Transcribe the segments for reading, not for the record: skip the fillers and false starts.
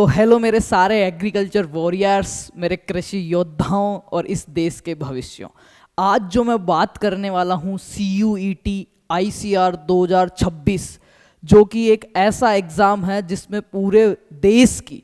तो हेलो मेरे सारे एग्रीकल्चर वॉरियर्स, मेरे कृषि योद्धाओं और इस देश के भविष्यों। आज जो मैं बात करने वाला हूँ CUET ICR 2026, जो कि एक ऐसा एग्ज़ाम है जिसमें पूरे देश की,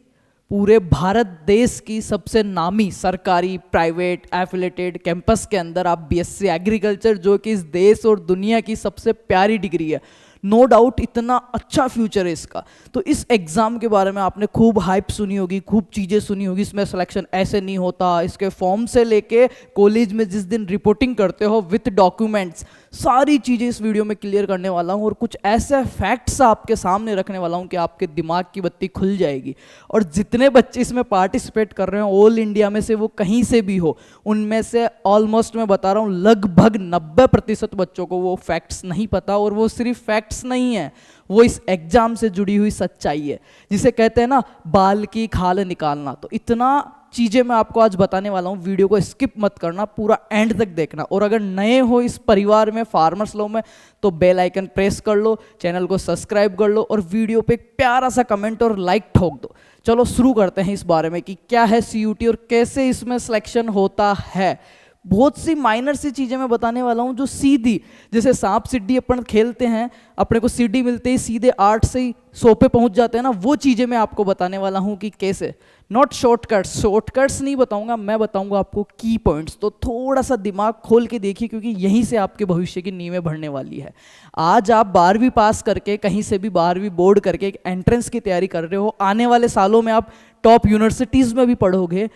पूरे भारत देश की सबसे नामी सरकारी, प्राइवेट, एफिलेटेड कैंपस के अंदर आप BSc एग्रीकल्चर, जो कि इस देश और दुनिया की सबसे प्यारी डिग्री है, नो डाउट इतना अच्छा फ्यूचर है इसका। तो इस एग्ज़ाम के बारे में आपने खूब हाइप सुनी होगी, खूब चीज़ें सुनी होगी, इसमें सिलेक्शन ऐसे नहीं होता, इसके फॉर्म से लेके कॉलेज में जिस दिन रिपोर्टिंग करते हो विथ डॉक्यूमेंट्स, सारी चीज़ें इस वीडियो में क्लियर करने वाला हूँ और कुछ ऐसे फैक्ट्स आपके सामने रखने वाला हूँ कि आपके दिमाग की बत्ती खुल जाएगी। और जितने बच्चे इसमें पार्टिसिपेट कर रहे हैं ऑल इंडिया में से, वो कहीं से भी हो, उनमें से ऑलमोस्ट मैं बता रहा हूँ लगभग 90% बच्चों को वो फैक्ट्स नहीं पता। और वो सिर्फ फैक्ट्स नहीं है, वो इस एग्जाम से जुड़ी हुई सच्चाई है, जिसे कहते हैं ना बाल की खाल निकालना। तो इतना चीज़ें मैं आपको आज बताने वाला हूँ, वीडियो को स्किप मत करना, पूरा एंड तक देखना। और अगर नए हो इस परिवार में, फार्मर्स लॉ में, तो बेल आइकन प्रेस कर लो, चैनल को सब्सक्राइब कर लो और वीडियो पे एक प्यारा सा कमेंट और लाइक ठोक दो। चलो शुरू करते हैं इस बारे में कि क्या है CUET और कैसे इसमें सिलेक्शन होता है। बहुत सी माइनर सी चीज़ें मैं बताने वाला हूँ जो सीधी, जैसे सांप सीढ़ी अपन खेलते हैं, अपने को सीढ़ी मिलते ही सीधे 8 से ही 100 पे पहुँच जाते हैं ना, वो चीज़ें मैं आपको बताने वाला हूँ कि कैसे। नॉट शॉर्टकट्स नहीं बताऊंगा, मैं बताऊंगा आपको की पॉइंट्स। तो थोड़ा सा दिमाग खोल के देखिए, क्योंकि यहीं से आपके भविष्य की नींवें बढ़ने वाली है। आज आप 12वीं पास करके, कहीं से भी 12वीं बोर्ड करके एक एंट्रेंस की तैयारी कर रहे हो, आने वाले सालों में आप टॉप यूनिवर्सिटीज़ में भी पढ़ोगे,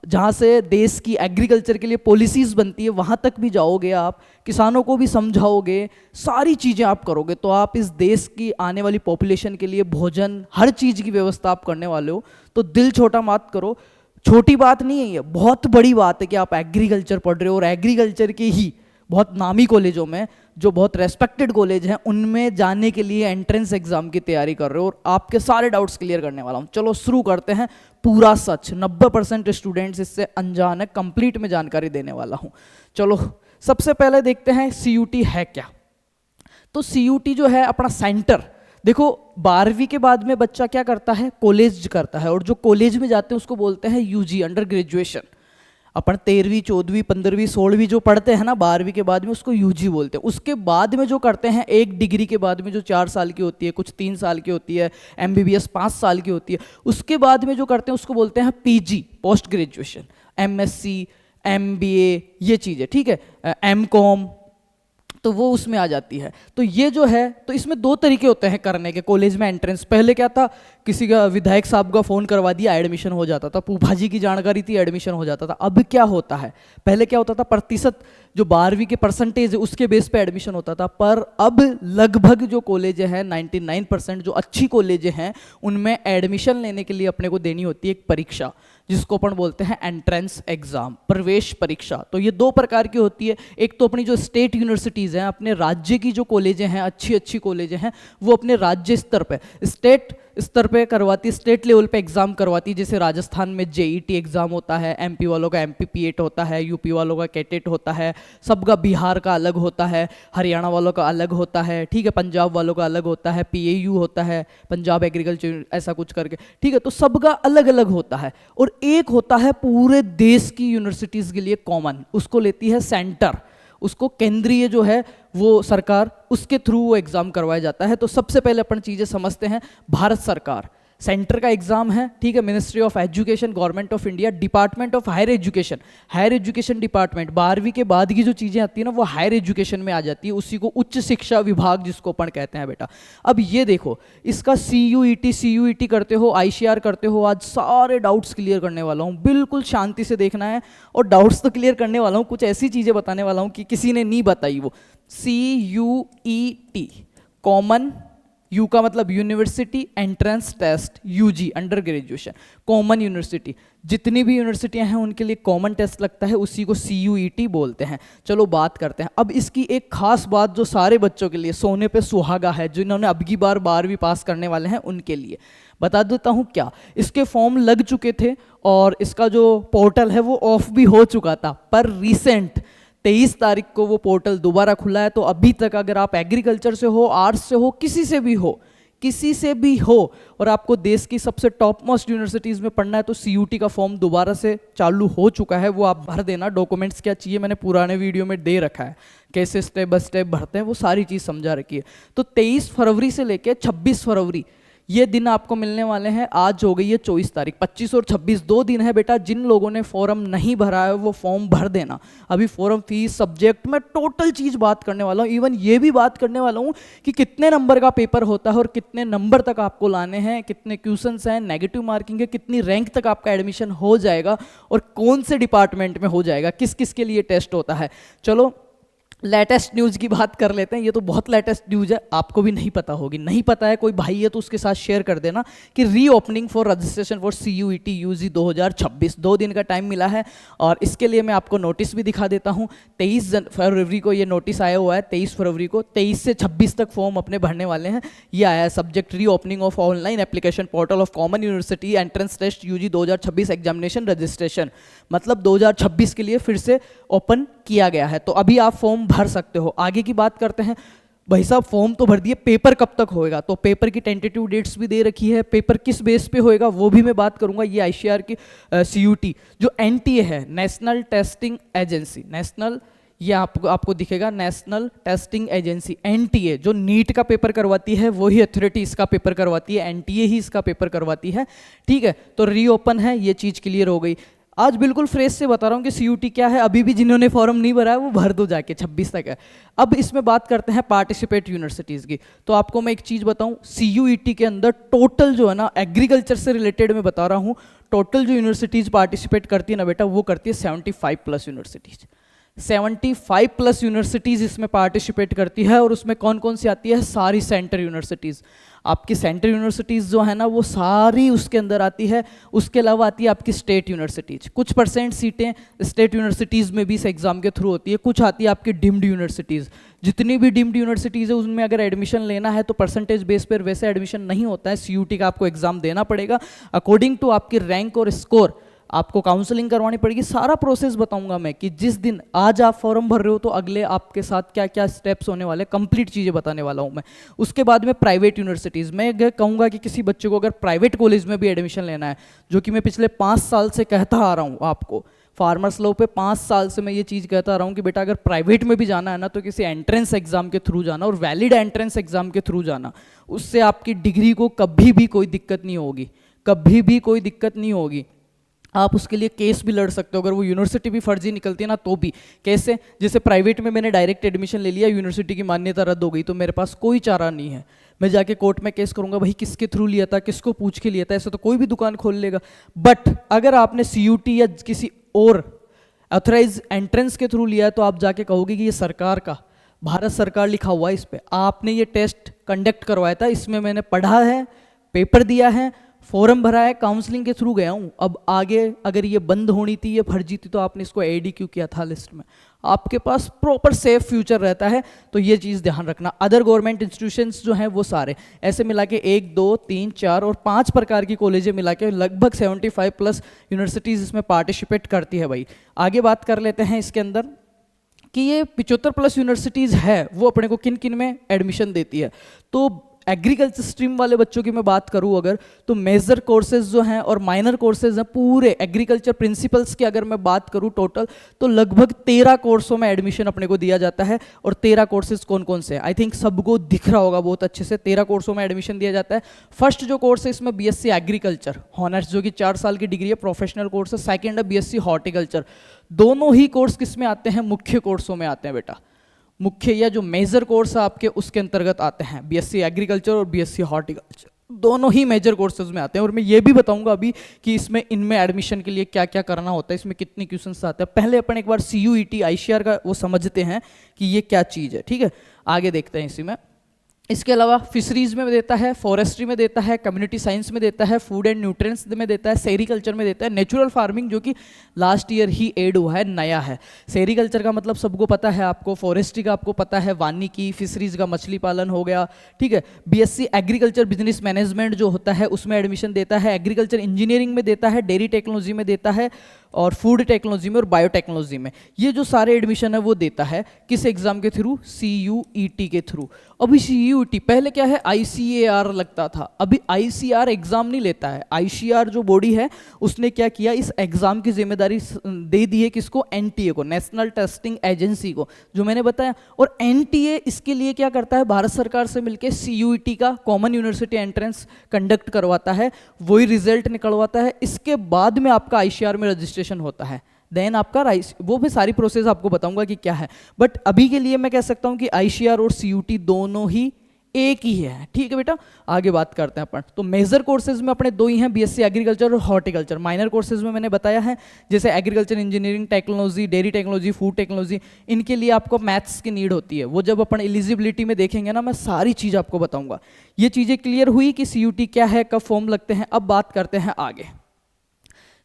जहाँ से देश की एग्रीकल्चर के लिए पॉलिसीज़ बनती है, वहाँ तक भी जाओगे, आप किसानों को भी समझाओगे, सारी चीज़ें आप करोगे, तो आप इस देश की आने वाली पॉपुलेशन के लिए भोजन, हर चीज़ की व्यवस्था आप करने वाले हो। तो दिल छोटा मत करो, छोटी बात नहीं है ये, बहुत बड़ी बात है कि आप एग्रीकल्चर पढ़ रहे हो और एग्रीकल्चर के ही बहुत नामी कॉलेजों में, जो बहुत रेस्पेक्टेड कॉलेज हैं, उनमें जाने के लिए एंट्रेंस एग्जाम की तैयारी कर रहे हो और आपके सारे डाउट्स क्लियर करने वाला हूँ। चलो शुरू करते हैं। पूरा सच, 90% स्टूडेंट्स इससे अनजान है, कंप्लीट में जानकारी देने वाला हूँ। चलो सबसे पहले देखते हैं CUET है क्या। तो CUET जो है अपना सेंटर, देखो 12वीं के बाद में बच्चा क्या करता है, कॉलेज करता है, और जो कॉलेज में जाते हैं उसको बोलते हैं UG, अंडर ग्रेजुएशन। अपन 13वीं 14वीं 15वीं 16वीं जो पढ़ते हैं ना 12वीं के बाद में, उसको UG बोलते हैं। उसके बाद में जो करते हैं, एक डिग्री के बाद में जो 4 साल की होती है, कुछ 3 साल की होती है, MBBS 5 साल की होती है, उसके बाद में जो करते हैं उसको बोलते हैं PG, post graduation, MSc, MBA, ये चीज़ें, ठीक है, MCOM, तो वो उसमें आ जाती है। तो ये जो है, तो इसमें 2 तरीके होते हैं करने के कॉलेज में एंट्रेंस। पहले क्या था, किसी का विधायक साहब का फ़ोन करवा दिया, एडमिशन हो जाता था, फूफा जी की जानकारी थी, एडमिशन हो जाता था। अब क्या होता है, पहले क्या होता था, प्रतिशत जो 12वीं के परसेंटेज है उसके बेस पे एडमिशन होता था, पर अब लगभग जो कॉलेज हैं 99% जो अच्छी कॉलेज हैं, उनमें एडमिशन लेने के लिए अपने को देनी होती है एक परीक्षा, जिसको अपन बोलते हैं एंट्रेंस एग्जाम, प्रवेश परीक्षा। तो ये 2 प्रकार की होती है। एक तो अपनी जो स्टेट यूनिवर्सिटीज़ हैं, अपने राज्य की जो कॉलेजें हैं, अच्छी अच्छी कॉलेजें हैं, वो अपने राज्य स्तर पे, स्टेट स्तर पे करवाती, स्टेट लेवल पे एग्जाम करवाती। जैसे राजस्थान में JET एग्जाम होता है, MP वालों का MPPET होता है, UP वालों का कैटेट होता है, सबका बिहार का अलग होता है, हरियाणा वालों का अलग होता है, ठीक है, पंजाब वालों का अलग होता है, PAU होता है, पंजाब एग्रीकल्चर, ऐसा कुछ करके, ठीक है। तो सबका अलग अलग होता है। और एक होता है पूरे देश की यूनिवर्सिटीज़ के लिए कॉमन, उसको लेती है सेंटर, उसको केंद्रीय जो है वो सरकार, उसके थ्रू वो एग्ज़ाम करवाया जाता है। तो सबसे पहले अपन चीज़ें समझते हैं। भारत सरकार सेंटर का एग्जाम है, ठीक है, ministry of education, government of India, department of higher education department. 12वीं के बाद की जो चीज़ें आती है ना, वो हायर एजुकेशन में आ जाती है, उसी को उच्च शिक्षा विभाग जिसको अपन कहते हैं बेटा। अब ये देखो, इसका CUET करते हो, ICR करते हो, आज सारे डाउट्स क्लियर करने वाला हूँ, बिल्कुल शांति से देखना है। और डाउट्स तो क्लियर करने वाला हूँ, कुछ ऐसी चीज़ें बताने वाला हूँ कि किसी ने नहीं बताई वो। CUET, कॉमन, यू का मतलब university, entrance test, UG, under graduation, common university. जितनी भी यूनिवर्सिटियां हैं उनके लिए कॉमन टेस्ट लगता है, उसी को CUET बोलते हैं। चलो बात करते हैं अब इसकी एक खास बात जो सारे बच्चों के लिए सोने पे सुहागा है, जिन्होंने अब की बार 12वीं पास करने वाले हैं उनके लिए बता देता हूँ। क्या इसके फॉर्म लग चुके थे और इसका जो पोर्टल है वो ऑफ भी हो चुका था, पर रिसेंट 23 तारीख को वो पोर्टल दोबारा खुला है। तो अभी तक अगर आप एग्रीकल्चर से हो, आर्ट्स से हो, किसी से भी हो, किसी से भी हो और आपको देश की सबसे टॉप मोस्ट यूनिवर्सिटीज़ में पढ़ना है तो सीयूटी का फॉर्म दोबारा से चालू हो चुका है, वो आप भर देना। डॉक्यूमेंट्स क्या चाहिए मैंने पुराने वीडियो में दे रखा है, कैसे स्टेप बाय स्टेप भरते हैं वो सारी चीज़ समझा रखी है। तो 23 फरवरी से लेकर 26 फरवरी ये दिन आपको मिलने वाले हैं। आज हो गई है 24 तारीख, 25 और 26 2 दिन है बेटा। जिन लोगों ने फॉर्म नहीं भरा है वो फॉर्म भर देना। अभी फॉर्म फीस सब्जेक्ट में टोटल चीज़ बात करने वाला हूँ, इवन ये भी बात करने वाला हूँ कि कितने नंबर का पेपर होता है और कितने नंबर तक आपको लाने हैं, कितने क्वेश्चंस हैं, नेगेटिव मार्किंग है, कितनी रैंक तक आपका एडमिशन हो जाएगा और कौन से डिपार्टमेंट में हो जाएगा, किस किस के लिए टेस्ट होता है। चलो लेटेस्ट न्यूज़ की बात कर लेते हैं। ये तो बहुत लेटेस्ट न्यूज़ है, आपको भी नहीं पता होगी, नहीं पता है कोई भाई है तो उसके साथ शेयर कर देना कि reopening for registration for CUET UG 2026 2 दिन का टाइम मिला है। और इसके लिए मैं आपको नोटिस भी दिखा देता हूँ। 23 फरवरी को ये नोटिस आया हुआ है, 23 फरवरी को 23 से 26 तक फॉर्म अपने भरने वाले हैं। ये आया है subject reopening of online application portal of common university entrance test UG 2026 examination registration, मतलब 2026 के लिए फिर से ओपन किया गया है। तो अभी आप फॉर्म भर सकते हो। आगे की बात करते हैं। भाई साहब फॉर्म तो भर दिए, पेपर कब तक होएगा? तो पेपर की टेंटेटिव डेट्स भी दे रखी है। पेपर किस बेस पे होएगा वो भी मैं बात करूंगा। ये ICAR की CUT जो NTA है, नेशनल टेस्टिंग एजेंसी, नेशनल, ये आपको दिखेगा नेशनल टेस्टिंग एजेंसी NTA, जो नीट का पेपर करवाती है वही अथॉरिटी इसका पेपर करवाती है, NTA ही इसका पेपर करवाती है। ठीक है, तो रीओपन है, ये चीज़ क्लियर हो गई। आज बिल्कुल फ्रेश से बता रहा हूँ कि CUT क्या है। अभी भी जिन्होंने फॉर्म नहीं भरा है वो भर दो जाके, 26 तक है। अब इसमें बात करते हैं पार्टिसिपेट यूनिवर्सिटीज़ की। तो आपको मैं एक चीज़ बताऊँ, CUET के अंदर टोटल जो है ना, एग्रीकल्चर से रिलेटेड मैं बता रहा हूँ, टोटल जो यूनिवर्सिटीज़ पार्टिसिपेट करती है ना बेटा, वो करती है 75+ यूनिवर्सिटीज़। 75+ यूनिवर्सिटीज़ इसमें पार्टिसिपेट करती है। और उसमें कौन कौन सी आती है? सारी सेंटर यूनिवर्सिटीज़। आपकी सेंटर यूनिवर्सिटीज़ जो है ना वो सारी उसके अंदर आती है। उसके अलावा आती है आपकी स्टेट यूनिवर्सिटीज़। कुछ % सीटें स्टेट यूनिवर्सिटीज़ में भी इस एग्ज़ाम के थ्रू होती है। कुछ आती है आपकी डिम्ड यूनिवर्सिटीज़। जितनी भी डिम्ड यूनिवर्सिटीज़ है उनमें अगर एडमिशन लेना है तो परसेंटेज बेस पर वैसे एडमिशन नहीं होता है। CUT का आपको एग्ज़ाम देना पड़ेगा अकॉर्डिंग टू आपकी रैंक और स्कोर। आपको काउंसलिंग करवानी पड़ेगी। सारा प्रोसेस बताऊंगा मैं कि जिस दिन आज आप फॉर्म भर रहे हो तो अगले आपके साथ क्या क्या स्टेप्स होने वाले, कंप्लीट चीज़ें बताने वाला हूं मैं। उसके बाद में प्राइवेट यूनिवर्सिटीज़, मैं कहूँगा कि किसी बच्चे को अगर प्राइवेट कॉलेज में भी एडमिशन लेना है, जो कि मैं पिछले 5 साल से कहता आ रहा हूँ आपको, फार्मर्स लॉ पे 5 साल से मैं ये चीज़ कहता आ रहा हूँ कि बेटा अगर प्राइवेट में भी जाना है ना तो किसी एंट्रेंस एग्जाम के थ्रू जाना, और वैलिड एंट्रेंस एग्जाम के थ्रू जाना। उससे आपकी डिग्री को कभी भी कोई दिक्कत नहीं होगी, कभी भी कोई दिक्कत नहीं होगी। आप उसके लिए केस भी लड़ सकते हो अगर वो यूनिवर्सिटी भी फर्जी निकलती है ना तो भी। कैसे? जैसे प्राइवेट में मैंने डायरेक्ट एडमिशन ले लिया, यूनिवर्सिटी की मान्यता रद्द हो गई, तो मेरे पास कोई चारा नहीं है, मैं जाके कोर्ट में केस करूंगा, भाई किसके थ्रू लिया था, किसको पूछ के लिया था। ऐसे तो कोई भी दुकान खोल लेगा। बट अगर आपने CUT या किसी और ऑथराइज एंट्रेंस के थ्रू लिया है तो आप जाके कहोगे कि ये सरकार का, भारत सरकार लिखा हुआ है इस पर, आपने ये टेस्ट कंडक्ट करवाया था, इसमें मैंने पढ़ा है, पेपर दिया है, फॉर्म भरा है, काउंसलिंग के थ्रू गया हूँ। अब आगे अगर ये बंद होनी थी, ये फर्जी थी, तो आपने इसको AD क्यों किया था लिस्ट में? आपके पास प्रॉपर सेफ फ्यूचर रहता है, तो ये चीज़ ध्यान रखना। अदर गवर्नमेंट इंस्टीट्यूशंस जो हैं वो सारे ऐसे मिला के 1 2 3 4 और 5 प्रकार की कॉलेजें मिला के लगभग 75+ यूनिवर्सिटीज़ इसमें पार्टिसिपेट करती है भाई। आगे बात कर लेते हैं इसके अंदर कि ये 75+ यूनिवर्सिटीज़ है वो अपने को किन किन में एडमिशन देती है। तो एग्रीकल्चर स्ट्रीम वाले बच्चों की मैं बात करूं अगर, तो मेजर कोर्सेज जो हैं और माइनर कोर्सेज हैं पूरे एग्रीकल्चर प्रिंसिपल्स की अगर मैं बात करूं टोटल, तो लगभग 13 कोर्सों में एडमिशन अपने को दिया जाता है। और 13 कोर्सेज कौन कौन से हैं? आई थिंक सबको दिख रहा होगा बहुत अच्छे से। 13 कोर्सों में एडमिशन दिया जाता है। फर्स्ट जो कोर्स है इसमें BSc एग्रीकल्चर हॉनर्स, जो कि 4 साल की डिग्री है, प्रोफेशनल कोर्स है। सेकेंड है BSc हॉर्टिकल्चर। दोनों ही कोर्स किस में आते हैं? मुख्य कोर्सों में आते हैं बेटा। मुख्य या जो मेजर कोर्स है आपके उसके अंतर्गत आते हैं। BSc एग्रीकल्चर और BSc हॉर्टिकल्चर दोनों ही मेजर कोर्सेज में आते हैं। और मैं ये भी बताऊंगा अभी कि इसमें इनमें एडमिशन के लिए क्या क्या करना होता है, इसमें कितने क्वेश्चंस आते हैं। पहले अपन एक बार CUET ICAR का वो समझते हैं कि ये क्या चीज़ है। ठीक है, आगे देखते हैं इसी में। इसके अलावा फिशरीज में देता है, फॉरेस्ट्री में देता है, कम्युनिटी साइंस में देता है, फूड एंड न्यूट्रिएंट्स में देता है, सेरीकल्चर में देता है, नेचुरल फार्मिंग जो कि लास्ट ईयर ही ऐड हुआ है, नया है। सेरीकल्चर का मतलब सबको पता है आपको, फॉरेस्ट्री का आपको पता है वानिकी, फिशरीज का मछली पालन हो गया। ठीक है, BSc एग्रीकल्चर बिजनेस मैनेजमेंट जो होता है उसमें एडमिशन देता है, एग्रीकल्चर इंजीनियरिंग में देता है, डेयरी टेक्नोलॉजी में देता है, और फूड टेक्नोलॉजी में और बायोटेक्नोलॉजी में। ये जो सारे एडमिशन है वो देता है किस एग्जाम के थ्रू, CUET के थ्रू। अभी CUET पहले क्या है, ICAR लगता था, अभी ICR एग्जाम नहीं लेता है। ICR जो बॉडी है उसने क्या किया, इस एग्जाम की जिम्मेदारी दे दी है किसको, NTA को, नेशनल टेस्टिंग एजेंसी को, जो मैंने बताया। और NTA इसके लिए क्या करता है, भारत सरकार से मिलकर CUET का कॉमन यूनिवर्सिटी एंट्रेंस कंडक्ट करवाता है, वही रिजल्ट निकलवाता है। इसके बाद में आपका ICR में रजिस्ट्रेशन होता है, देन आपका वो भी सारी प्रोसेस आपको बताऊंगा कि क्या है। बट अभी के लिए मैं कह सकता हूं कि ICR और CUET दोनों ही एक ही है। ठीक है बेटा, आगे बात करते हैं अपन। तो मेजर कोर्सेज में अपने दो ही हैं, BSc एग्रीकल्चर और हॉर्टिकल्चर। माइनर कोर्सेज में मैंने बताया है जैसे agriculture engineering technology, dairy technology, food technology, इनके लिए आपको मैथ्स की नीड होती है। वो जब अपन एलिजिबिलिटी में देखेंगे ना, मैं सारी चीज़ आपको बताऊंगा। ये चीज़ें क्लियर हुई कि CUET क्या है, कब फॉर्म लगते हैं। अब बात करते हैं आगे,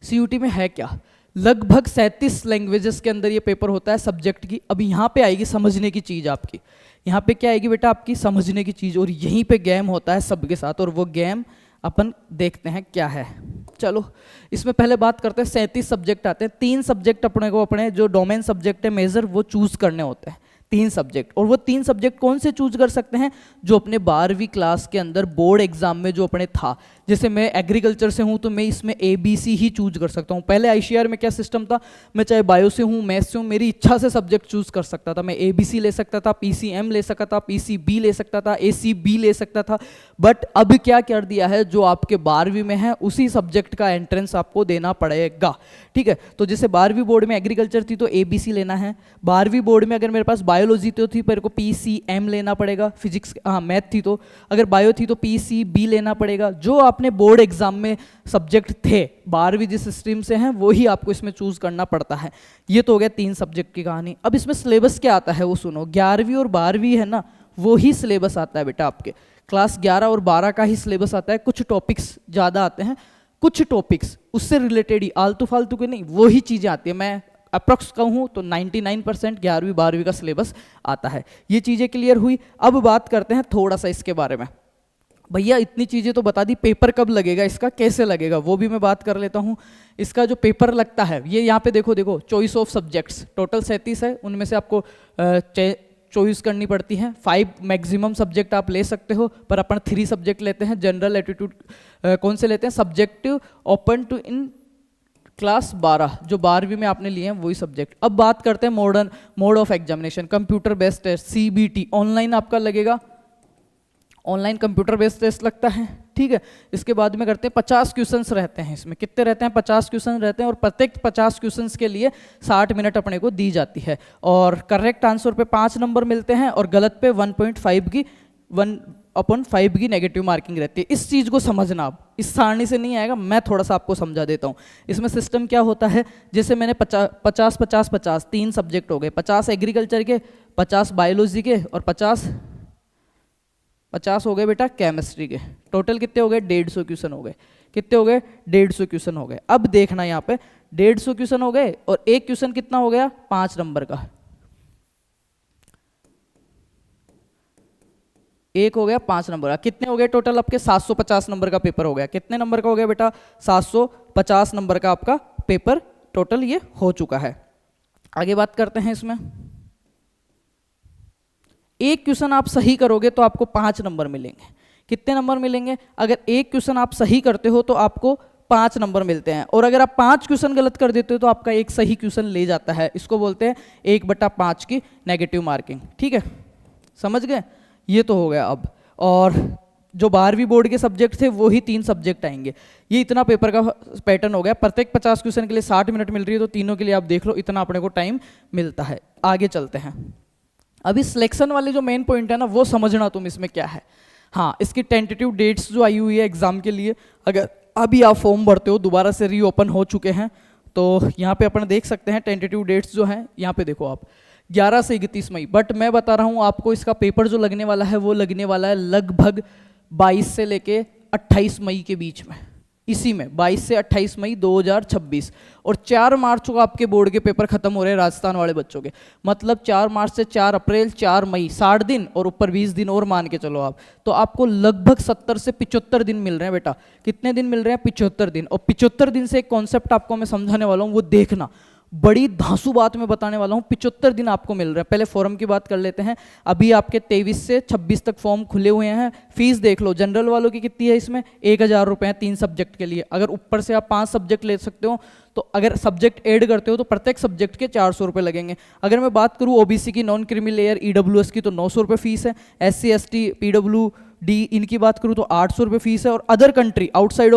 CUET में है क्या। लगभग 37 लैंग्वेजेस के अंदर ये पेपर होता है सब्जेक्ट की। अब यहाँ पे आएगी समझने की चीज़ आपकी, यहाँ पे क्या आएगी बेटा, आपकी समझने की चीज़, और यहीं पे गेम होता है सबके साथ, और वो गेम अपन देखते हैं क्या है। चलो इसमें पहले बात करते हैं, 37 सब्जेक्ट आते हैं। 3 सब्जेक्ट अपने को, अपने जो डोमेन सब्जेक्ट है मेजर, वो चूज करने होते हैं, 3 सब्जेक्ट। और वो 3 सब्जेक्ट कौन से चूज कर सकते हैं, जो अपने 12वीं क्लास के अंदर बोर्ड एग्जाम में जो अपने था। जैसे मैं एग्रीकल्चर से हूँ तो मैं इसमें ABC ही चूज कर सकता हूँ। पहले ICR में क्या सिस्टम था, मैं चाहे बायो से हूँ, मैथ्स से हूँ, मेरी इच्छा से सब्जेक्ट चूज कर सकता था। मैं ABC ले सकता था, PCM ले सकता था, PCB ले सकता था, ACB ले सकता था। बट अब क्या कर दिया है, जो आपके 12वीं में है उसी सब्जेक्ट का एंट्रेंस आपको देना पड़ेगा। ठीक है, तो जैसे 12वीं बोर्ड में एग्रीकल्चर थी तो ABC लेना है, 12वीं बोर्ड में अगर मेरे पास बायोलॉजी तो थी, मेरे को PCM लेना पड़ेगा, फिजिक्स मैथ थी तो, अगर बायो थी तो PCB लेना पड़ेगा। जो आपने बोर्ड एग्जाम में सब्जेक्ट थे 12वीं जिस स्ट्रीम से हैं वही आपको इसमें चूज करना पड़ता है। ये तो हो गया 3 सब्जेक्ट की कहानी। अब इसमें सिलेबस क्या आता है वो सुनो। 11वीं और 12वीं है ना, वो ही सिलेबस आता है बेटा आपके। क्लास 11 और 12 का ही सिलेबस आता है। कुछ टॉपिक्स ज़्यादा आते हैं, कुछ टॉपिक्स उससे रिलेटेड ही, आलतू फालतू के नहीं, वही चीज़ें आती है। मैं अप्रॉक्स कहूँ तो 99% 11वीं 12वीं का सिलेबस आता है। ये चीज़ें क्लियर हुई। अब बात करते हैं थोड़ा सा इसके बारे में। भैया इतनी चीज़ें तो बता दी, पेपर कब लगेगा, इसका कैसे लगेगा, वो भी मैं बात कर लेता हूँ। इसका जो पेपर लगता है, ये यहाँ पे देखो चॉइस ऑफ सब्जेक्ट्स टोटल 37 है, उनमें से आपको चॉइस करनी पड़ती है। 5 मैक्सिमम सब्जेक्ट आप ले सकते हो, पर अपन 3 सब्जेक्ट लेते हैं। जनरल एप्टीट्यूड कौन से लेते हैं, subjective open to in class 12, जो 12वीं में आपने लिए हैं वही सब्जेक्ट। अब बात करते हैं modern mode of examination, computer based test, CBT online आपका लगेगा, ऑनलाइन कंप्यूटर बेस्ड टेस्ट लगता है। ठीक है, इसके बाद में करते हैं 50 क्वेश्चंस रहते हैं। इसमें कितने रहते हैं, 50 क्वेश्चन रहते हैं, और प्रत्येक 50 क्वेश्चंस के लिए 60 मिनट अपने को दी जाती है। और करेक्ट आंसर पे 5 नंबर मिलते हैं, और गलत पे 1.5 की नेगेटिव मार्किंग रहती है। इस चीज़ को समझना, आप इस सारणी से नहीं आएगा, मैं थोड़ा सा आपको समझा देता हूँ। इसमें सिस्टम क्या होता है, जैसे मैंने 50 3 सब्जेक्ट हो गए, 50 एग्रीकल्चर के, 50 बायोलॉजी के, और 50 हो गए बेटा केमिस्ट्री के। टोटल कितने हो गए, 150 क्वेश्चन हो गए। कितने हो गए, 150 क्वेश्चन हो गए। अब देखना यहाँ पे 150 क्वेश्चन हो गए, और एक क्वेश्चन कितना हो गया, 5 नंबर का। एक हो गया 5 नंबर का। कितने हो गए टोटल आपके, 750 नंबर का पेपर हो गया। कितने नंबर का हो गया बेटा, 750 नंबर का आपका पेपर टोटल ये हो चुका है। आगे बात करते हैं। इसमें एक क्वेश्चन आप सही करोगे तो आपको 5 नंबर मिलेंगे। कितने नंबर मिलेंगे, अगर एक क्वेश्चन आप सही करते हो तो आपको 5 नंबर मिलते हैं, और अगर आप 5 क्वेश्चन गलत कर देते हो तो आपका एक सही क्वेश्चन ले जाता है। इसको बोलते हैं 1/5 की नेगेटिव मार्किंग। ठीक है, समझ गए, ये तो हो गया। अब और जो 12वीं बोर्ड के सब्जेक्ट थे वो ही 3 सब्जेक्ट आएंगे। ये इतना पेपर का पैटर्न हो गया। प्रत्येक 50 क्वेश्चन के लिए 60 मिनट मिल रही है, तो तीनों के लिए आप देख लो इतना अपने को टाइम मिलता है। आगे चलते हैं। अभी सिलेक्शन वाले जो मेन पॉइंट है ना, वो समझना तुम इसमें क्या है। हाँ, इसकी टेंटेटिव डेट्स जो आई हुई है एग्जाम के लिए, अगर अभी आप फॉर्म भरते हो, दोबारा से रीओपन हो चुके हैं, तो यहाँ पे अपन देख सकते हैं टेंटेटिव डेट्स जो हैं। यहाँ पे देखो आप 11 से 31 मई। बट मैं बता रहा हूँ आपको, इसका पेपर जो लगने वाला है वो लगने वाला है लगभग 22 से लेके 28 मई के बीच में। इसी में 22 से 28 मई 2026, और 4 मार्च को आपके बोर्ड के पेपर खत्म हो रहे हैं राजस्थान वाले बच्चों के। मतलब 4 मार्च से 4 अप्रैल 4 मई 60 दिन और ऊपर 20 दिन और मान के चलो आप, तो आपको लगभग 70 से 75 दिन मिल रहे हैं बेटा। कितने दिन मिल रहे हैं? 75 दिन। और 75 दिन से एक कॉन्सेप्ट आपको मैं समझाने वाला हूँ, वो देखना, बड़ी धांसू बात मैं बताने वाला हूँ। 75 दिन आपको मिल रहा है। पहले फॉर्म की बात कर लेते हैं। अभी आपके 23 से 26 तक फॉर्म खुले हुए हैं। फीस देख लो, जनरल वालों की कितनी है इसमें? 1000 रुपये हैं 3 सब्जेक्ट के लिए। अगर ऊपर से आप 5 सब्जेक्ट ले सकते हो, तो अगर सब्जेक्ट ऐड करते हो तो प्रत्येक सब्जेक्ट के 400 रुपये लगेंगे। अगर मैं बात करूँ ओबीसी की, नॉन क्रीमी लेयर, ईडब्ल्यूएस की, तो 900 रुपये फीस है। SC ST PWD इनकी बात करूँ तो 800 रुपये फीस है। और other country outside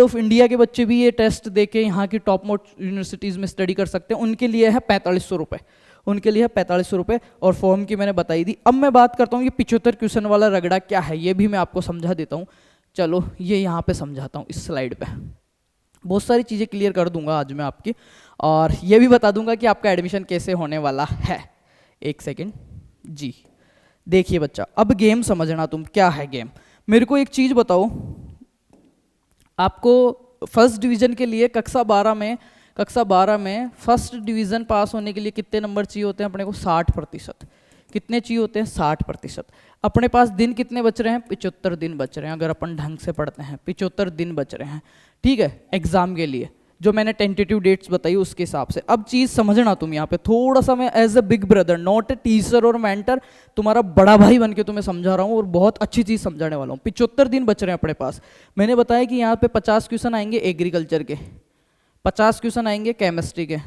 of India के बच्चे भी ये टेस्ट देके यहाँ की टॉप मोस्ट यूनिवर्सिटीज़ में स्टडी कर सकते हैं। उनके लिए है 4500 रुपये, उनके लिए है 4500 रुपये। और फॉर्म की मैंने बताई दी। अब मैं बात करता हूँ ये 75 क्वेश्चन वाला रगड़ा क्या है, ये भी मैं आपको समझा देता हूँ। चलो ये यहाँ पे समझाता हूँ इस स्लाइड पे। बहुत सारी चीज़ें क्लियर कर दूंगा आज मैं आपकी, और ये भी बता दूंगा कि आपका एडमिशन कैसे होने वाला है। एक सेकेंड जी। देखिए बच्चा, अब गेम समझना तुम, क्या है गेम। मेरे को एक चीज़ बताओ, आपको फर्स्ट डिवीज़न के लिए कक्षा 12 में फर्स्ट डिवीज़न पास होने के लिए कितने नंबर चाहिए होते हैं अपने को? 60%। कितने चाहिए होते हैं? 60%। अपने पास दिन कितने बच रहे हैं? 75 दिन बच रहे हैं। अगर अपन ढंग से पढ़ते हैं 75 दिन बच रहे हैं, ठीक है, एग्जाम के लिए। जो मैंने टेंटेटिव डेट्स बताई उसके हिसाब से। अब चीज़ समझना तुम यहाँ पे थोड़ा सा, मैं as a big brother, not a teacher और मेंटर, तुम्हारा बड़ा भाई बन के तुम्हें समझा रहा हूँ, और बहुत अच्छी चीज़ समझाने वाला हूँ। 75 दिन बच रहे हैं अपने पास। मैंने बताया कि यहाँ पे 50 क्वेश्चन आएंगे एग्रीकल्चर के, 50 क्वेश्चन आएंगे केमिस्ट्री के,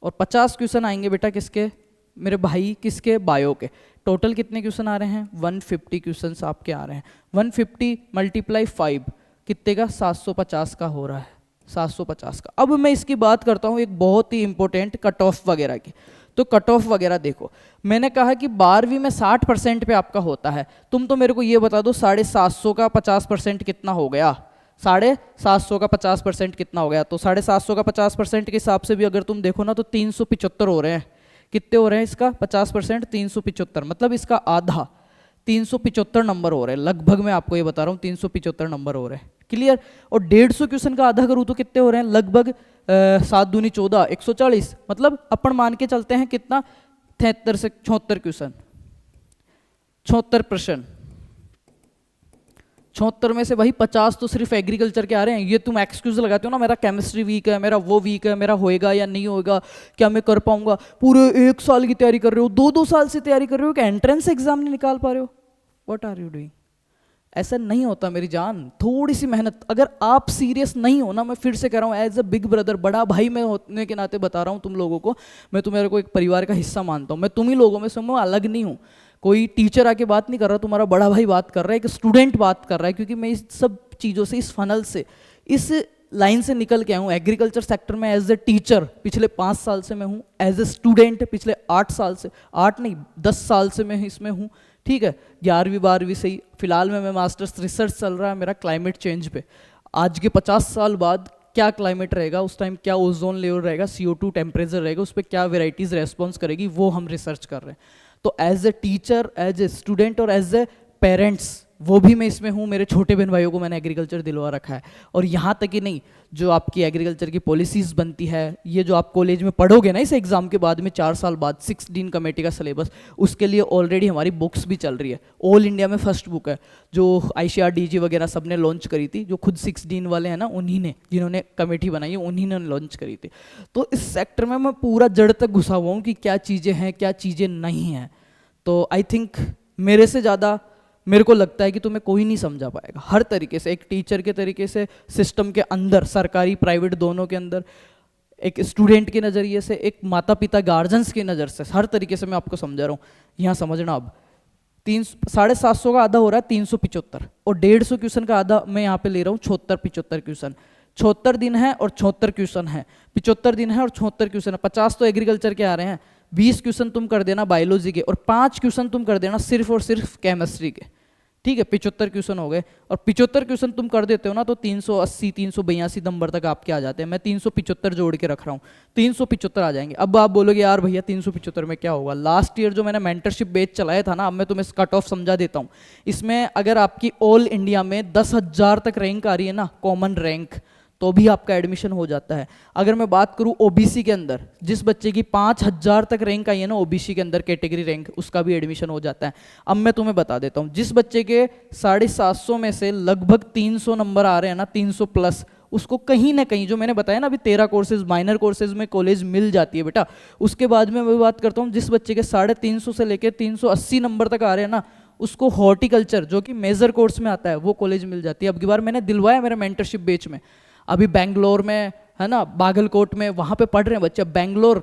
और 50 क्वेश्चन आएंगे बेटा किसके मेरे भाई? किसके? बायो के। टोटल कितने क्वेश्चन आ रहे हैं? 150 क्वेश्चन आपके आ रहे हैं। 150 × 5 कितने का? 750 का हो रहा है, 750 का। अब मैं इसकी बात करता हूँ एक बहुत ही इंपॉर्टेंट कट ऑफ वगैरह की। तो कट ऑफ वगैरह देखो, मैंने कहा कि 12वीं में 60% पे आपका होता है। तुम तो मेरे को ये बता दो 750 का 50% कितना हो गया? 750 का 50% कितना हो गया? तो 750 का 50% के हिसाब से भी अगर तुम देखो ना, तो 375 हो रहे हैं। कितने हो रहे हैं इसका? 50%, 375, मतलब इसका आधा 375 नंबर हो रहे हैं। लगभग मैं आपको ये बता रहा हूँ 375 नंबर हो रहे हैं। क्लियर? और 150 क्वेश्चन का आधा करूँ तो कितने हो रहे हैं? लगभग 7 दूनी 14, 140। मतलब अपन मान के चलते हैं कितना? 73 से 74 क्वेश्चन, 74 प्रश्न। 74 में से भाई 50 तो सिर्फ एग्रीकल्चर के आ रहे हैं। ये तुम एक्सक्यूज लगाते हो ना, मेरा केमिस्ट्री वीक है, मेरा वो वीक है, मेरा होएगा या नहीं होएगा, क्या मैं कर पाऊंगा? पूरे 1 साल की तैयारी कर रहे हो, 2-2 साल से तैयारी कर रहे हो, क्या एंट्रेंस एग्जाम नहीं निकाल पा रहे हो? What are you doing? ऐसा नहीं होता मेरी जान। थोड़ी सी मेहनत, अगर आप सीरियस नहीं हो ना, मैं फिर से कह रहा हूँ एज अ बिग ब्रदर, बड़ा भाई मैं होने के नाते बता रहा हूँ तुम लोगों को। मैं तुम्हारे को एक परिवार का हिस्सा मानता हूँ। मैं तुम ही लोगों में से, मैं अलग नहीं हूँ। कोई टीचर आके बात नहीं कर रहा, तुम्हारा बड़ा भाई बात कर रहा है, एक स्टूडेंट बात कर रहा है। क्योंकि मैं इस सब चीज़ों से, इस फनल से, इस लाइन से निकल के आया हूँ। एग्रीकल्चर सेक्टर में एज ए टीचर पिछले 5 साल से मैं हूँ, एज ए स्टूडेंट पिछले 8 साल से, 8 नहीं 10 साल से मैं इसमें हूँ। ठीक है, 11वीं 12वीं से ही। फिलहाल में मैं मास्टर्स रिसर्च चल रहा है मेरा क्लाइमेट चेंज पे। आज के 50 साल बाद क्या क्लाइमेट रहेगा, उस टाइम क्या ओजोन लेवल रहेगा, CO2 टेम्परेचर रहेगा, उस पर क्या वेराइटीज़ रेस्पॉन्स करेगी, वो हम रिसर्च कर रहे हैं। तो as a teacher, as a student और एज ए पेरेंट्स, वो भी मैं इसमें हूँ। मेरे छोटे बहन भाइयों को मैंने एग्रीकल्चर दिलवा रखा है। और यहाँ तक ही नहीं, जो आपकी एग्रीकल्चर की पॉलिसीज़ बनती है, ये जो आप कॉलेज में पढ़ोगे ना इस एग्ज़ाम के बाद में 4 साल बाद, 16 कमेटी का सिलेबस, उसके लिए ऑलरेडी हमारी बुक्स भी चल रही है। ऑल इंडिया में फर्स्ट बुक है जो ICRDG वगैरह सब ने लॉन्च करी थी, जो खुद 16 वाले हैं ना, उन्हीं ने, जिन्होंने कमेटी बनाई है, उन्हीं ने लॉन्च करी थी। तो इस सेक्टर में मैं पूरा जड़ तक घुसा हुआ हूँ कि क्या चीज़ें हैं, क्या चीज़ें नहीं हैं। तो आई थिंक मेरे से ज़्यादा मेरे को लगता है कि तुम्हें कोई नहीं समझा पाएगा। हर तरीके से, एक टीचर के तरीके से, सिस्टम के अंदर, सरकारी प्राइवेट दोनों के अंदर, एक स्टूडेंट के नज़रिए से, एक माता पिता गार्जियंस की नज़र से, हर तरीके से मैं आपको समझा रहा हूँ। यहाँ समझना, अब 750 का आधा हो रहा है 375, और 150 क्वेश्चन का आधा मैं यहाँ पे ले रहा हूँ 76-75 क्वेश्चन। 76 दिन है और 76 क्वेश्चन है, 75 दिन है और 76 क्वेश्चन है। 50 तो एग्रीकल्चर के आ रहे हैं, 20 क्वेश्चन तुम कर देना बायोलॉजी के, और 5 क्वेश्चन तुम कर देना सिर्फ और सिर्फ केमिस्ट्री के। ठीक है, 75 क्वेश्चन हो गए, और 75 क्वेश्चन तुम कर देते हो ना तो 380 382 नंबर तक आपके आ जाते हैं। मैं 375 जोड़ के रख रहा हूँ, 375 आ जाएंगे। अब आप बोलोगे यार भैया 375 में क्या होगा। लास्ट ईयर जो मैंने मेंटरशिप बैच चलाया था ना, अब मैं तुम्हें कट ऑफ समझा देता हूँ। इसमें अगर आपकी ऑल इंडिया में 10,000 तक रैंक आ रही है ना, कॉमन रैंक, तो भी आपका एडमिशन हो जाता है। अगर मैं बात करूं ओबीसी के अंदर, जिस बच्चे की 5,000 तक रैंक आई है ना ओबीसी के अंदर कैटेगरी रैंक, उसका भी एडमिशन हो जाता है। अब मैं तुम्हें बता देता हूं, जिस बच्चे के 750 में से लगभग 300 नंबर आ रहे हैं ना, 300 प्लस, उसको कहीं ना कहीं, जो मैंने बताया ना अभी 13 कोर्सेज माइनर कोर्सेज में कॉलेज मिल जाती है बेटा। उसके बाद में मैं बात करता हूँ, जिस बच्चे के 350 से लेकर 380 नंबर तक आ रहे हैं ना, उसको हॉर्टिकल्चर जो कि मेजर कोर्स में आता है वो कॉलेज मिल जाती है। अब की बार मैंने दिलवाया मेरे मेंटरशिप बैच में, अभी बेंगलोर में है ना, बागलकोट में, वहाँ पे पढ़ रहे हैं बच्चे। बेंगलोर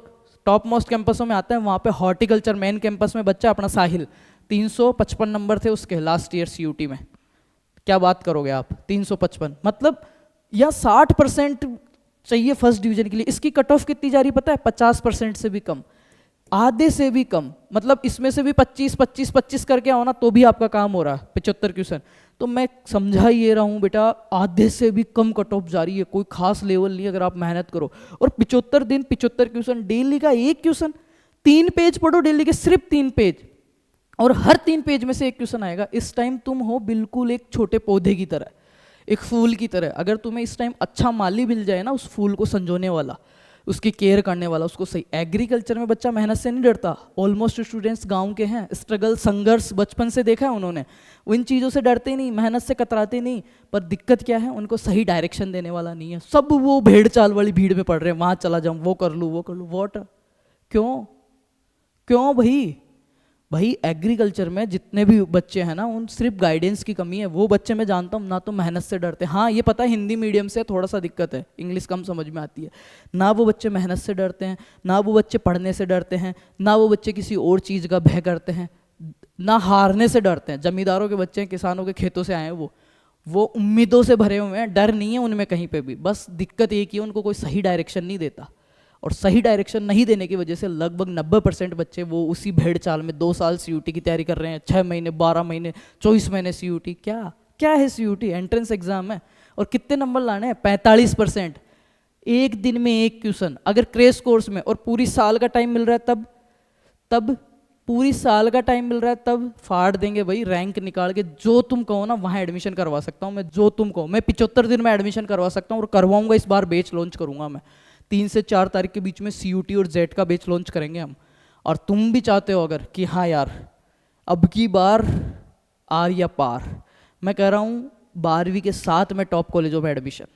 टॉप मोस्ट कैंपसों में आता है, वहाँ पे हॉर्टिकल्चर मेन कैंपस में बच्चा अपना साहिल, 355 नंबर थे उसके लास्ट ईयर सीयूटी में। क्या बात करोगे आप, 355 मतलब या 60% चाहिए फर्स्ट डिवीजन के लिए। इसकी कट ऑफ कितनी जा रही पता है, 50% से भी कम, आधे से भी कम। मतलब इसमें से भी 25 करके आओ ना तो भी आपका काम हो रहा है, 75 क्वेश्चन। तो मैं समझा ये रहा हूँ बेटा, आधे से भी कम कट ऑफ जा रही है, कोई खास लेवल नहीं अगर आप मेहनत करो। और 75 दिन 75 क्वेश्चन, डेली का एक क्वेश्चन, 3 पेज पढ़ो डेली के, सिर्फ 3 पेज, और हर 3 पेज में से एक क्वेश्चन आएगा। इस टाइम तुम हो बिल्कुल एक छोटे पौधे की तरह, एक फूल की तरह। अगर तुम्हें इस टाइम अच्छा माली मिल जाए ना, उस फूल को संजोने वाला, उसकी केयर करने वाला, उसको सही। एग्रीकल्चर में बच्चा मेहनत से नहीं डरता, ऑलमोस्ट स्टूडेंट्स गांव के हैं, स्ट्रगल संघर्ष बचपन से देखा है उन्होंने, उन चीज़ों से डरते नहीं, मेहनत से कतराते नहीं। पर दिक्कत क्या है, उनको सही डायरेक्शन देने वाला नहीं है। सब वो भेड़ चाल वाली भीड़ में पड़ रहे हैं, वहाँ चला जाऊँ, वो कर लूँ, वो कर लूँ। वॉट, क्यों क्यों भाई एग्रीकल्चर में जितने भी बच्चे हैं ना, उन सिर्फ गाइडेंस की कमी है। वो बच्चे मैं जानता हूँ ना तो मेहनत से डरते हैं। हाँ ये पता है हिंदी मीडियम से थोड़ा सा दिक्कत है, इंग्लिश कम समझ में आती है। ना वो बच्चे मेहनत से डरते हैं, ना वो बच्चे पढ़ने से डरते हैं, ना वो बच्चे किसी और चीज़ का भय करते हैं, ना हारने से डरते हैं। जमींदारों के बच्चे हैं, किसानों के खेतों से आए हैं, वो उम्मीदों से भरे हुए हैं, डर नहीं है उनमें कहीं पे भी। बस दिक्कत एक ही है, उनको कोई सही डायरेक्शन नहीं देता। और सही डायरेक्शन नहीं देने की वजह से लगभग 90% बच्चे वो उसी भेड़ चाल में 2 साल सीयूटी की तैयारी कर रहे हैं, 6 महीने 12 महीने 24 महीने सीयूटी। क्या है सीयूटी, एंट्रेंस एग्जाम है। और कितने नंबर लाने हैं, 45%। एक दिन में एक क्वेश्चन, अगर क्रेश कोर्स में और पूरी साल का टाइम मिल रहा है तब पूरी साल का टाइम मिल रहा है तब फाड़ देंगे भाई, रैंक निकाल के। जो तुम कहो ना वहाँ एडमिशन करवा सकता हूँ मैं, जो तुम कहो। मैं 75 दिन में एडमिशन करवा सकता हूँ, और करवाऊंगा। इस बार बैच लॉन्च करूंगा मैं 3 से 4 तारीख के बीच में, सीयूटी और जेट का बैच लॉन्च करेंगे हम। और तुम भी चाहते हो अगर कि हाँ यार अब की बार आर या पार, मैं कह रहा हूँ 12वीं के साथ में टॉप कॉलेजों में एडमिशन,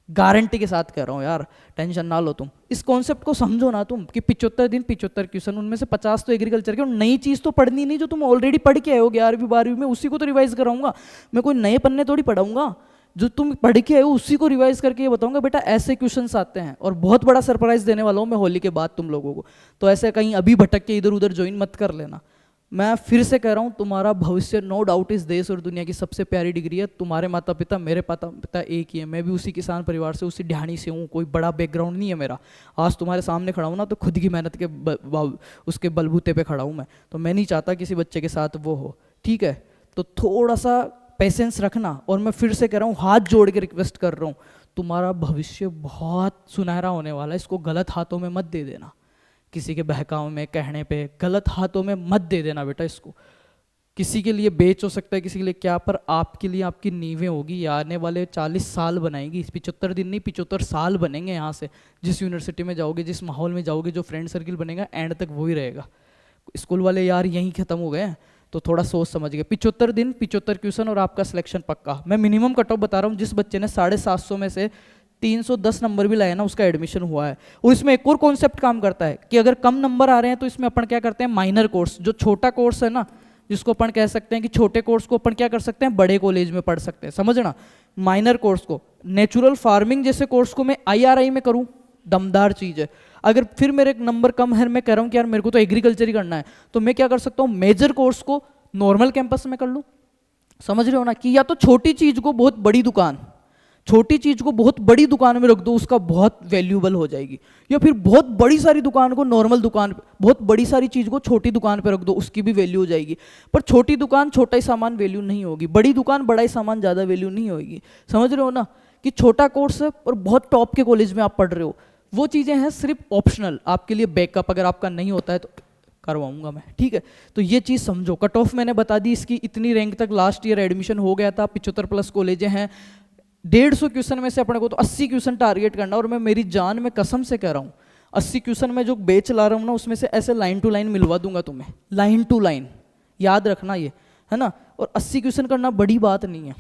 गारंटी के साथ कह रहा हूँ यार, टेंशन ना लो तुम। इस कॉन्सेप्ट को समझो ना तुम कि 75 दिन 75 क्वेश्चन, उनमें से 50 तो एग्रीकल्चर के। और नई चीज़ तो पढ़नी नहीं, जो तुम ऑलरेडी पढ़ के आए हो 11वीं 12वीं में, उसी को तो रिवाइज कराऊंगा मैं। कोई नए पन्ने थोड़ी पढ़ाऊंगा, जो तुम पढ़ के आए हो उसी को रिवाइज करके ये बताऊंगा बेटा ऐसे क्वेश्चंस आते हैं। और बहुत बड़ा सरप्राइज देने वाला हूँ मैं होली के बाद तुम लोगों को। तो ऐसे कहीं अभी भटक के इधर उधर ज्वाइन मत कर लेना। मैं फिर से कह रहा हूँ, तुम्हारा भविष्य नो डाउट इस देश और दुनिया की सबसे प्यारी डिग्री है। तुम्हारे माता पिता, मेरे माता पिता एक ही है। मैं भी उसी किसान परिवार से, उसी ढाणी से हूँ, कोई बड़ा बैकग्राउंड नहीं है मेरा। आज तुम्हारे सामने खड़ा हूँ ना तो खुद की मेहनत के उसके बलबूते पे खड़ा हूँ मैं। तो मैं नहीं चाहता किसी बच्चे के साथ वो हो, ठीक है। तो थोड़ा सा पेशेंस रखना। और मैं फिर से कह रहा हूँ, हाथ जोड़ के रिक्वेस्ट कर रहा हूँ, तुम्हारा भविष्य बहुत सुनहरा होने वाला है। इसको गलत हाथों में मत दे देना, किसी के बहकाव में, कहने पे गलत हाथों में मत दे देना बेटा इसको। किसी के लिए बेच हो सकता है, किसी के लिए क्या, पर आपके लिए आपकी नींवें होगी, आने वाले 40 साल बनाएगी। 75 दिन नहीं, 75 साल बनेंगे यहाँ से। जिस यूनिवर्सिटी में जाओगे, जिस माहौल में जाओगे, जो फ्रेंड सर्किल बनेगा, एंड तक वही रहेगा। स्कूल वाले यार यहीं ख़त्म हो गए हैं, तो थोड़ा सोच समझ गए। 75 दिन 75 क्वेश्चन और आपका सिलेक्शन पक्का। मैं मिनिमम कट ऑफ बता रहा हूँ, जिस बच्चे ने 750 में से 310 नंबर भी लाए ना, उसका एडमिशन हुआ है। और इसमें एक और कॉन्सेप्ट काम करता है कि अगर कम नंबर आ रहे हैं तो इसमें अपन क्या करते हैं, माइनर कोर्स, जो छोटा कोर्स है ना, जिसको अपन कह सकते हैं कि छोटे कोर्स को अपन क्या कर सकते हैं, बड़े कॉलेज में पढ़ सकते हैं, समझना। माइनर कोर्स को, नेचुरल फार्मिंग जैसे कोर्स को मैं IRI में करूँ, दमदार चीज़ है। अगर फिर मेरे नंबर कम है, मैं कह रहा हूँ कि यार मेरे को तो एग्रीकल्चर ही करना है, तो मैं क्या कर सकता हूँ, मेजर कोर्स को नॉर्मल कैंपस में कर लूँ। समझ रहे हो ना, कि या तो छोटी चीज़ को बहुत बड़ी दुकान, छोटी चीज़ को बहुत बड़ी दुकान में रख दो, उसका बहुत वैल्यूबल हो जाएगी। या फिर बहुत बड़ी सारी दुकान को नॉर्मल दुकान, बहुत बड़ी सारी चीज़ को छोटी दुकान पे रख दो, उसकी भी वैल्यू हो जाएगी। पर छोटी दुकान छोटा ही सामान वैल्यू नहीं होगी, बड़ी दुकान बड़ा ही सामान ज़्यादा वैल्यू नहीं होगी। समझ रहे हो ना, कि छोटा कोर्स है और बहुत टॉप के कॉलेज में आप पढ़ रहे हो, वो चीज़ें हैं सिर्फ ऑप्शनल, आपके लिए बैकअप, अगर आपका नहीं होता है तो करवाऊंगा मैं, ठीक है। तो ये चीज़ समझो। कट ऑफ मैंने बता दी इसकी, इतनी रैंक तक लास्ट ईयर एडमिशन हो गया था, 75+ कॉलेजें हैं, 150 क्वेश्चन में से अपने को तो 80 क्वेश्चन टारगेट करना। और मैं मेरी जान में कसम से कह रहा हूँ, 80 क्वेश्चन में जो बेच ला रहा हूँ ना, उसमें से ऐसे लाइन टू लाइन मिलवा दूंगा तुम्हें, लाइन टू लाइन, याद रखना ये, है ना। और 80 क्वेश्चन करना बड़ी बात नहीं है,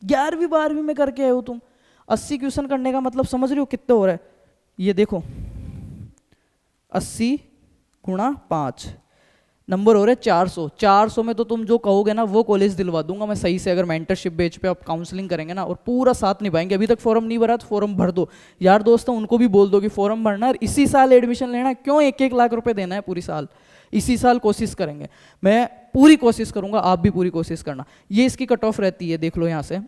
11वीं 12वीं में करके आए हो तुम, 80 क्वेश्चन करने का मतलब समझ रहे हो कितने हो रहा है। ये देखो 80 × 5 नंबर हो रहे 400। 400 में तो तुम जो कहोगे ना वो कॉलेज दिलवा दूंगा मैं सही से, अगर मेंटरशिप बेच पे आप काउंसलिंग करेंगे ना, और पूरा साथ निभाएंगे। अभी तक फॉर्म नहीं भरा तो फॉर्म भर दो यार दोस्तों, उनको भी बोल दो कि फॉर्म भरना है, इसी साल एडमिशन लेना है। क्यों 1-1 लाख रुपए देना है पूरी साल, इसी साल कोशिश करेंगे, मैं पूरी कोशिश करूंगा, आप भी पूरी कोशिश करना। ये इसकी कट ऑफ रहती है, देख लो यहाँ से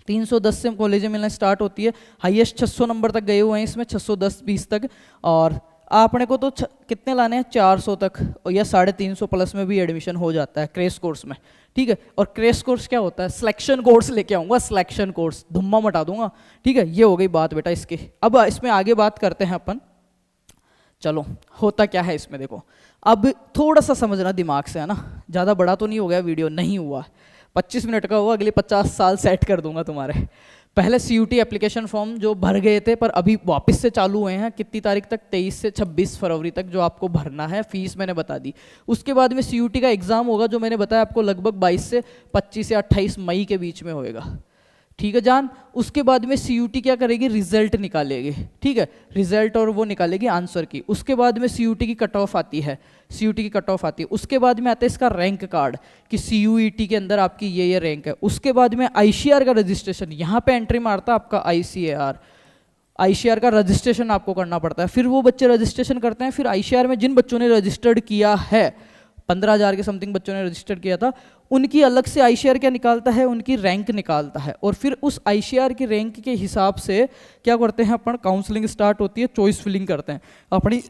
310 से कॉलेजें मिलना स्टार्ट होती है, हाईएस्ट 600 नंबर तक गए हुए हैं इसमें, 610-20 तक। और आपने को तो कितने लाने हैं, 400 तक, या 350+ में भी एडमिशन हो जाता है क्रैश कोर्स में, ठीक है। और क्रैश कोर्स क्या होता है, सिलेक्शन कोर्स लेके आऊँगा, सिलेक्शन कोर्स धुम्मा मटा दूंगा, ठीक है। ये हो गई बात बेटा इसकी। अब इसमें आगे बात करते हैं अपन, चलो होता क्या है इसमें देखो। अब थोड़ा सा समझना दिमाग से, है ना, ज़्यादा बड़ा तो नहीं हो गया वीडियो, नहीं हुआ 25 मिनट का हुआ, अगले 50 साल सेट कर दूंगा तुम्हारे। पहले CUT एप्लीकेशन फॉर्म जो भर गए थे, पर अभी वापस से चालू हुए हैं, कितनी तारीख तक, 23 से 26 फरवरी तक, जो आपको भरना है। फीस मैंने बता दी। उसके बाद में CUT का एग्ज़ाम होगा, जो मैंने बताया आपको, लगभग 22 से 25 या 28 मई के बीच में होएगा, ठीक है जान। उसके बाद में CUT क्या करेगी, रिजल्ट निकालेगी, ठीक है, रिजल्ट, और वो निकालेगी आंसर की। उसके बाद में CUT की कट ऑफ आती है, CUT की कट ऑफ आती है। उसके बाद में आता है इसका रैंक कार्ड, कि CUET के अंदर आपकी ये रैंक है। उसके बाद में ICAR का रजिस्ट्रेशन, यहाँ पे एंट्री मारता है आपका ICAR का रजिस्ट्रेशन आपको करना पड़ता है। फिर वो बच्चे रजिस्ट्रेशन करते हैं, फिर ICAR में जिन बच्चों ने रजिस्टर्ड किया है, 15,000 के समथिंग बच्चों ने रजिस्टर किया था, उनकी अलग से ICAR क्या निकालता है, उनकी रैंक निकालता है। और फिर उस ICAR की रैंक के हिसाब से क्या करते हैं अपन, काउंसलिंग स्टार्ट होती है, चॉइस फिलिंग करते हैं अपनी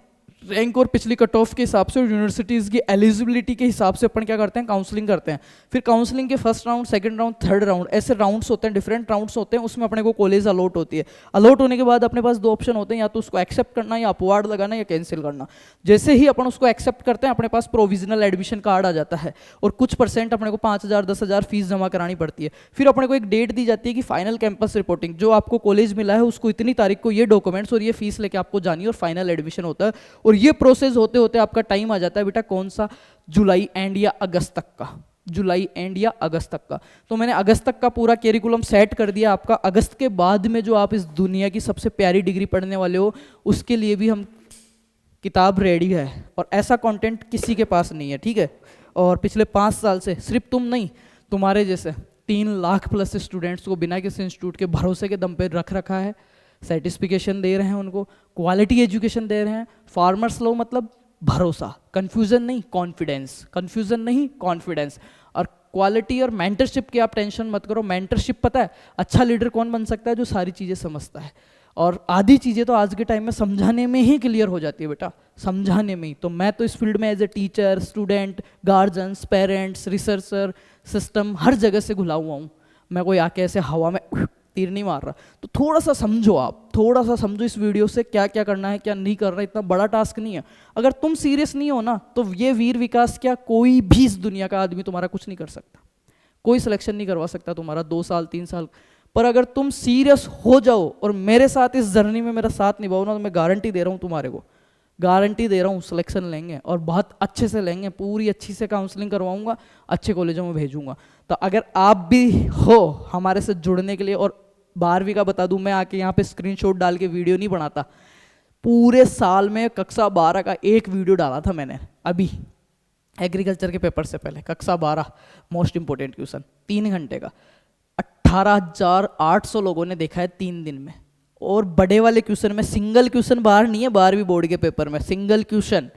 रैंक और पिछली कट ऑफ के हिसाब से, यूनिवर्सिटीज़ की एलिजिबिलिटी के हिसाब से अपन क्या करते हैं, काउंसलिंग करते हैं। फिर काउंसलिंग के first round, second round, third round, ऐसे राउंड्स होते हैं, डिफरेंट राउंड्स होते हैं। उसमें अपने को कॉलेज अलॉट होती है। अलॉट होने के बाद अपने पास 2 ऑप्शन होते हैं, या तो उसको एक्सेप्ट करना, या अपवार्ड लगाना, या कैंसिल करना। जैसे ही अपन उसको एक्सेप्ट करते हैं, अपने पास प्रोविजनल एडमिशन कार्ड आ जाता है, और कुछ % अपने को 5,000 10,000 फीस जमा करानी पड़ती है। फिर अपने को एक डेट दी जाती है कि फाइनल कैंपस रिपोर्टिंग, जो आपको कॉलेज मिला है उसको इतनी तारीख को ये डॉक्यूमेंट्स और ये फीस लेके आपको जानी, और फाइनल एडमिशन होता है। और ये प्रोसेस होते होते आपका टाइम आ जाता है बेटा, कौन सा, जुलाई एंड या अगस्त तक का, जुलाई एंड या अगस्त तक का। तो मैंने अगस्त तक का पूरा कैरिकुलम सेट कर दिया आपका। अगस्त के बाद में जो आप इस दुनिया की सबसे प्यारी डिग्री पढ़ने वाले हो, उसके लिए भी हम किताब रेडी है, और ऐसा कंटेंट किसी के पास नहीं है, ठीक है। और पिछले 5 साल से सिर्फ तुम नहीं, तुम्हारे जैसे 3 लाख+ स्टूडेंट्स को बिना किसी इंस्टीट्यूट के भरोसे के दम पे रख रखा है, सर्टिफिकेशन दे रहे हैं उनको, क्वालिटी एजुकेशन दे रहे हैं। फार्मर्स लो मतलब भरोसा, कंफ्यूजन नहीं कॉन्फिडेंस, कंफ्यूजन नहीं कॉन्फिडेंस। और क्वालिटी और मेंटरशिप की आप टेंशन मत करो। मेंटरशिप पता है अच्छा लीडर कौन बन सकता है, जो सारी चीज़ें समझता है। और आधी चीज़ें तो आज के टाइम में समझाने में ही क्लियर हो जाती है बेटा, समझाने में ही। तो मैं तो इस फील्ड में as a teacher, student, guardians, parents, researcher, system, हर जगह से घुला हुआ हूँ। मैं कोई आके ऐसे हवा में तीर नहीं मार रहा। तो थोड़ा सा समझो, आप थोड़ा सा समझो इस वीडियो से, क्या क्या करना है क्या नहीं करना है। इतना बड़ा टास्क नहीं है। अगर तुम सीरियस नहीं हो ना, तो ये वीर विकास क्या, कोई भी इस दुनिया का आदमी तुम्हारा कुछ नहीं कर सकता, कोई सिलेक्शन नहीं करवा सकता तुम्हारा 2 साल 3 साल। पर अगर तुम सीरियस हो जाओ और मेरे साथ इस जर्नी में मेरा साथ निभाओ ना, तो मैं गारंटी दे रहा हूँ तुम्हारे को, गारंटी दे रहा हूँ सिलेक्शन लेंगे, और बहुत अच्छे से लेंगे। पूरी अच्छी से काउंसलिंग करवाऊंगा, अच्छे कॉलेजों में भेजूंगा। तो अगर आप भी हो हमारे से जुड़ने के लिए, और 12वीं का बता दूं, मैं आके यहाँ पे स्क्रीनशॉट डाल के वीडियो नहीं बनाता। पूरे साल में कक्षा 12 का एक वीडियो डाला था मैंने, अभी एग्रीकल्चर के पेपर से पहले। कक्षा 12 मोस्ट इंपोर्टेंट क्वेश्चन 3 घंटे का, 18,800 लोगों ने देखा है 3 दिन में। और बड़े वाले क्वेश्चन में सिंगल क्वेश्चन बाहर नहीं है, 12वीं बोर्ड के पेपर में सिंगल क्वेश्चन।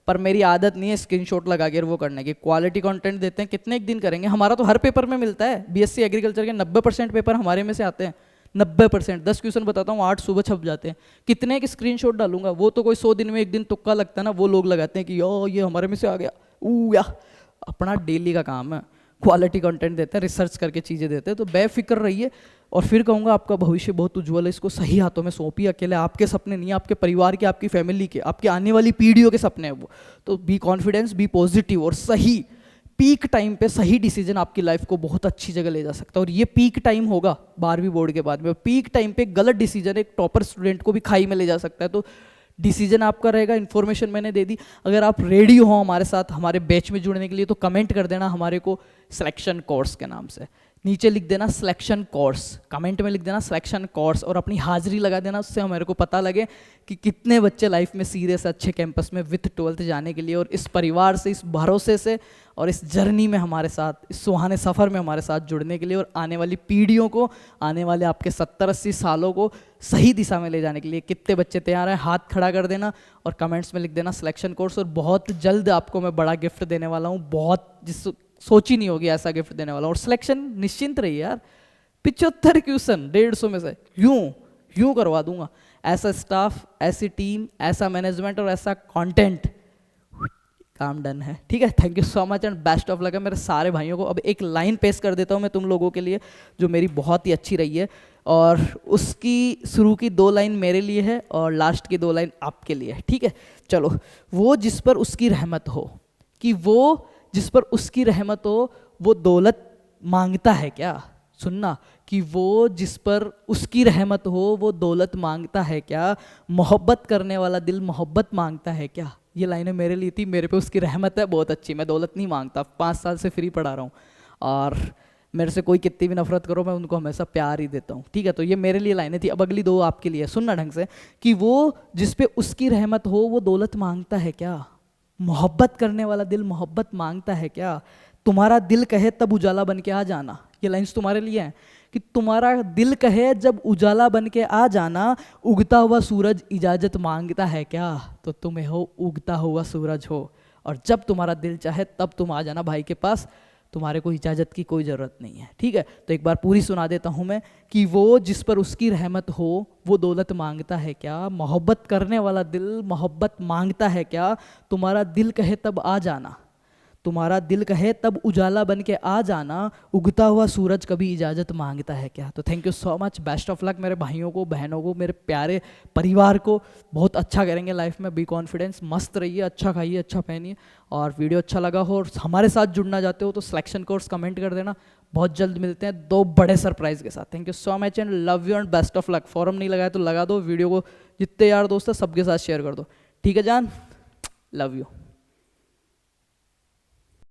पर मेरी आदत नहीं है स्क्रीनशॉट लगा के वो करने की। क्वालिटी कंटेंट देते हैं, कितने एक दिन करेंगे। हमारा तो हर पेपर में मिलता है। BSc एग्रीकल्चर के 90% पेपर हमारे में से आते हैं, 90%। 10 क्वेश्चन बताता हूँ, 8 सुबह छप जाते हैं। कितने के स्क्रीनशॉट डालूंगा? वो तो कोई 100 दिन में एक दिन तुक्का लगता है ना, वो लोग लगाते हैं कि यो ये हमारे में से आ गया या। अपना डेली का काम है, क्वालिटी कंटेंट देते हैं, रिसर्च करके चीज़ें देते हैं। तो बेफिक्र रहिए। और फिर कहूँगा आपका भविष्य बहुत उज्जवल है, इसको सही हाथों में सौंपिए। अकेले आपके सपने नहीं, आपके परिवार के, आपकी फैमिली के, आपके आने वाली पीढ़ियों के सपने हैं वो। तो बी कॉन्फिडेंस, बी पॉजिटिव, और सही पीक टाइम पे सही डिसीजन आपकी लाइफ को बहुत अच्छी जगह ले जा सकता है। और ये पीक टाइम होगा 12वीं बोर्ड के बाद में। पीक टाइम पे गलत डिसीजन एक टॉपर स्टूडेंट को भी खाई में ले जा सकता है। तो डिसीजन आपका रहेगा। इन्फॉर्मेशन मैंने दे दी। अगर आप रेडी हो हमारे साथ हमारे बैच में जुड़ने के लिए, तो कमेंट कर देना हमारे को सिलेक्शन कोर्स के नाम से। नीचे लिख देना सिलेक्शन कोर्स, कमेंट में लिख देना सिलेक्शन कोर्स, और अपनी हाजिरी लगा देना। उससे हमारे को पता लगे कि कितने बच्चे लाइफ में सीरियस अच्छे कैंपस में विथ 12th जाने के लिए, और इस परिवार से, इस भरोसे से, और इस जर्नी में हमारे साथ, इस सुहाने सफ़र में हमारे साथ जुड़ने के लिए, और आने वाली पीढ़ियों को, आने वाले आपके 70-80 सालों को सही दिशा में ले जाने के लिए कितने बच्चे तैयार हैं? हाथ खड़ा कर देना और कमेंट्स में लिख देना सिलेक्शन कोर्स। और बहुत जल्द आपको मैं बड़ा गिफ्ट देने वाला हूँ, बहुत जिस सोची नहीं होगी ऐसा गिफ्ट देने वाला हूँ। और सिलेक्शन निश्चिंत रहिए यार, 75 क्वेश्चन 150 में से यूं करवा दूंगा। ऐसा स्टाफ, ऐसी टीम, ऐसा मैनेजमेंट और ऐसा कंटेंट, काम डन है। ठीक है, thank you so much and best of luck है मेरे सारे भाइयों को। अब एक लाइन पेश कर देता हूँ मैं तुम लोगों के लिए, जो मेरी बहुत ही अच्छी रही है, और उसकी शुरू की 2 लाइन मेरे लिए है और लास्ट की 2 लाइन आपके लिए है। ठीक है, चलो। वो जिस पर उसकी रहमत हो, कि वो जिस पर उसकी रहमत हो वो दौलत मांगता है क्या? सुनना, कि वो जिस पर उसकी रहमत हो वो दौलत मांगता है क्या? मोहब्बत करने वाला दिल मोहब्बत मांगता है क्या? ये लाइनें मेरे लिए थी। मेरे पे उसकी रहमत है बहुत अच्छी, मैं दौलत नहीं मांगता, 5 साल से फ्री पढ़ा रहा हूँ, और मेरे से कोई कितनी भी नफरत करो मैं उनको हमेशा प्यार ही देता हूँ। ठीक है, तो ये मेरे लिए लाइनें थी। अब अगली 2 आपके लिए, सुनना ढंग से, कि वो जिस पे उसकी रहमत हो वो दौलत मांगता है क्या? मोहब्बत करने वाला दिल मोहब्बत मांगता है क्या? तुम्हारा दिल कहे तब उजाला बन के आ जाना। ये लाइन्स तुम्हारे लिए हैं, कि तुम्हारा दिल कहे जब उजाला बन के आ जाना, उगता हुआ सूरज इजाजत मांगता है क्या? तो तुम्हें हो उगता हुआ सूरज हो, और जब तुम्हारा दिल चाहे तब तुम आ जाना भाई के पास, तुम्हारे को इजाज़त की कोई ज़रूरत नहीं है। ठीक है, तो एक बार पूरी सुना देता हूँ मैं, कि वो जिस पर उसकी रहमत हो वो दौलत मांगता है क्या? मोहब्बत करने वाला दिल मोहब्बत मांगता है क्या? तुम्हारा दिल कहे तब आ जाना, तुम्हारा दिल कहे तब उजाला बन के आ जाना, उगता हुआ सूरज कभी इजाज़त मांगता है क्या? तो thank you so much, best of luck मेरे भाइयों को, बहनों को, मेरे प्यारे परिवार को। बहुत अच्छा करेंगे लाइफ में, बी कॉन्फिडेंस, मस्त रहिए, अच्छा खाइए, अच्छा पहनिए, और वीडियो अच्छा लगा हो और हमारे साथ जुड़ना चाहते हो तो सिलेक्शन कोर्स कमेंट कर देना। बहुत जल्द मिलते हैं 2 बड़े सरप्राइज के साथ। Thank you so much and love you and best of luck. Form नहीं लगाया तो लगा दो, वीडियो को जितने यार दोस्त है सबके साथ शेयर कर दो। ठीक है जान, लव यू।